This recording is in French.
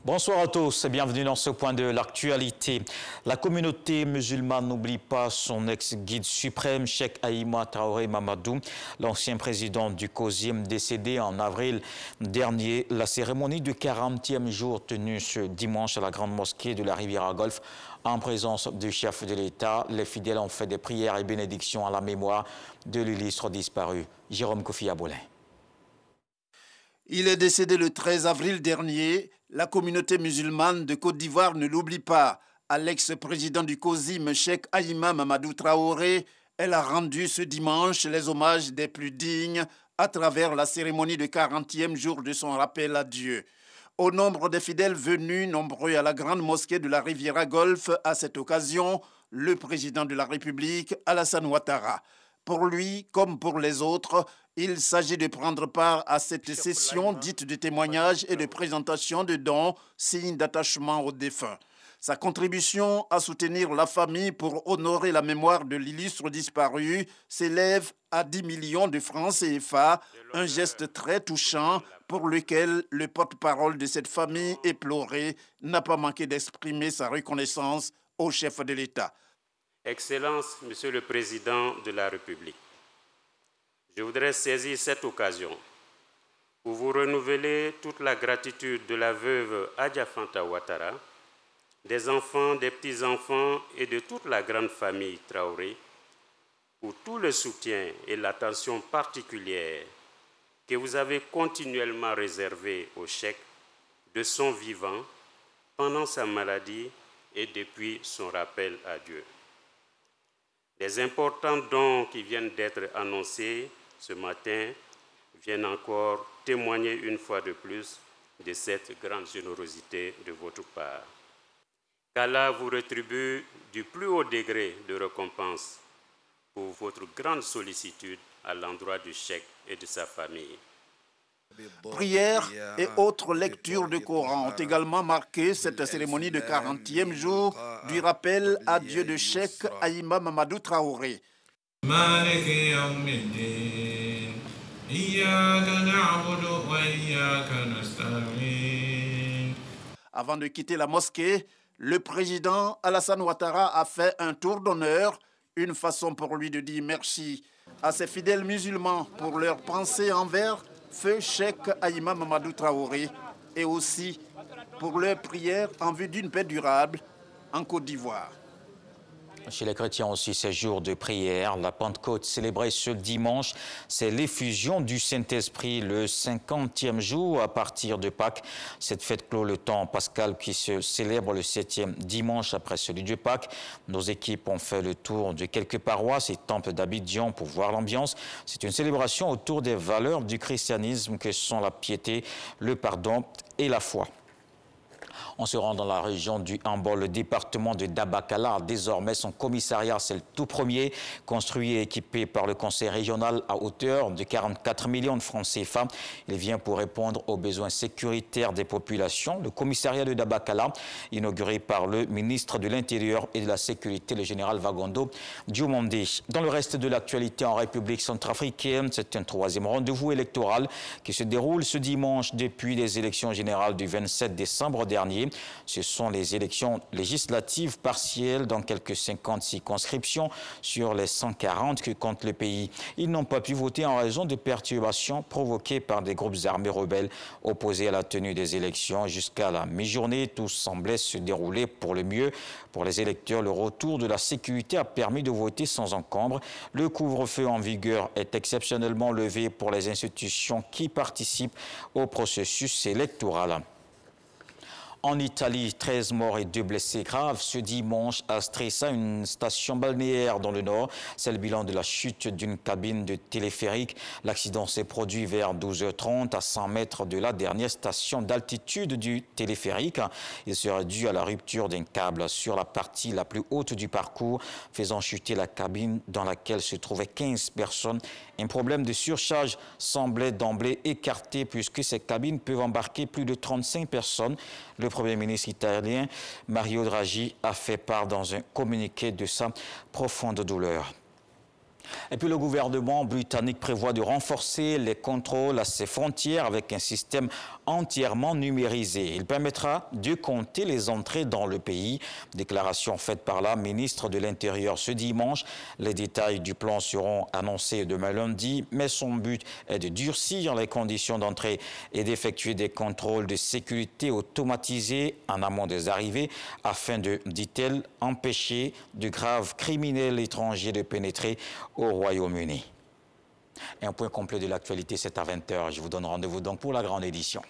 Bonsoir à tous et bienvenue dans ce point de l'actualité. La communauté musulmane n'oublie pas son ex-guide suprême, Cheikh Ahima Traoré Mamadou, l'ancien président du COSIM décédé en avril dernier. La cérémonie du 40e jour tenue ce dimanche à la grande mosquée de la Riviera Golfe en présence du chef de l'État. Les fidèles ont fait des prières et bénédictions à la mémoire de l'illustre disparu, Jérôme Kofi Abolin. Il est décédé le 13 avril dernier. La communauté musulmane de Côte d'Ivoire ne l'oublie pas. À l'ex-président du COSIM, Cheikh Ahima Mamadou Traoré, elle a rendu ce dimanche les hommages des plus dignes à travers la cérémonie de 40e jour de son rappel à Dieu. Au nombre des fidèles venus nombreux à la grande mosquée de la Riviera Golfe, à cette occasion, le président de la République, Alassane Ouattara. Pour lui, comme pour les autres, il s'agit de prendre part à cette session dite de témoignage et de présentation de dons, signe d'attachement aux défunts. Sa contribution à soutenir la famille pour honorer la mémoire de l'illustre disparu s'élève à 10 millions de francs CFA, un geste très touchant pour lequel le porte-parole de cette famille éplorée n'a pas manqué d'exprimer sa reconnaissance au chef de l'État. Excellence, Monsieur le Président de la République, je voudrais saisir cette occasion pour vous renouveler toute la gratitude de la veuve Adja Fanta Ouattara, des enfants, des petits-enfants et de toute la grande famille Traoré pour tout le soutien et l'attention particulière que vous avez continuellement réservé au Cheikh de son vivant, pendant sa maladie et depuis son rappel à Dieu. Les importants dons qui viennent d'être annoncés ce matin viennent encore témoigner une fois de plus de cette grande générosité de votre part. Qu'Allah vous rétribue du plus haut degré de récompense pour votre grande sollicitude à l'endroit du cheikh et de sa famille. Prières et autres lectures de Coran ont également marqué cette cérémonie de 40e jour du rappel à Dieu de Cheikh Ahima Mamadou Traoré. Avant de quitter la mosquée, le président Alassane Ouattara a fait un tour d'honneur, une façon pour lui de dire merci à ses fidèles musulmans pour leur pensée envers Feu Cheikh Ahima Mamadou Traoré et aussi pour leurs prières en vue d'une paix durable en Côte d'Ivoire. Chez les chrétiens aussi, ces jours de prière. La Pentecôte célébrée ce dimanche, c'est l'effusion du Saint-Esprit, le 50e jour à partir de Pâques. Cette fête clôt le temps pascal qui se célèbre le 7e dimanche après celui de Pâques. Nos équipes ont fait le tour de quelques paroisses et temples d'Abidjan pour voir l'ambiance. C'est une célébration autour des valeurs du christianisme que sont la piété, le pardon et la foi. On se rend dans la région du Hambol. Le département de Dabakala a désormais son commissariat. C'est le tout premier, construit et équipé par le conseil régional à hauteur de 44 millions de francs CFA. Il vient pour répondre aux besoins sécuritaires des populations. Le commissariat de Dabakala, inauguré par le ministre de l'Intérieur et de la Sécurité, le général Vagondo Diomandé. Dans le reste de l'actualité en République centrafricaine, c'est un troisième rendez-vous électoral qui se déroule ce dimanche depuis les élections générales du 27 décembre dernier. Ce sont les élections législatives partielles dans quelques 50 circonscriptions sur les 140 que compte le pays. Ils n'ont pas pu voter en raison de perturbations provoquées par des groupes armés rebelles opposés à la tenue des élections. Jusqu'à la mi-journée, tout semblait se dérouler pour le mieux. Pour les électeurs, le retour de la sécurité a permis de voter sans encombre. Le couvre-feu en vigueur est exceptionnellement levé pour les institutions qui participent au processus électoral. En Italie, 13 morts et 2 blessés graves ce dimanche à Stresa, une station balnéaire dans le nord. C'est le bilan de la chute d'une cabine de téléphérique. L'accident s'est produit vers 12h30 à 100 mètres de la dernière station d'altitude du téléphérique. Il serait dû à la rupture d'un câble sur la partie la plus haute du parcours, faisant chuter la cabine dans laquelle se trouvaient 15 personnes. Un problème de surcharge semblait d'emblée écarté puisque ces cabines peuvent embarquer plus de 35 personnes. Le Premier ministre italien Mario Draghi a fait part dans un communiqué de sa profonde douleur. Et puis le gouvernement britannique prévoit de renforcer les contrôles à ses frontières avec un système entièrement numérisé. Il permettra de compter les entrées dans le pays. Déclaration faite par la ministre de l'Intérieur ce dimanche. Les détails du plan seront annoncés demain lundi, mais son but est de durcir les conditions d'entrée et d'effectuer des contrôles de sécurité automatisés en amont des arrivées afin de, dit-elle, empêcher de graves criminels étrangers de pénétrer au Royaume-Uni. Un point complet de l'actualité, c'est à 20 h. Je vous donne rendez-vous donc pour la grande édition.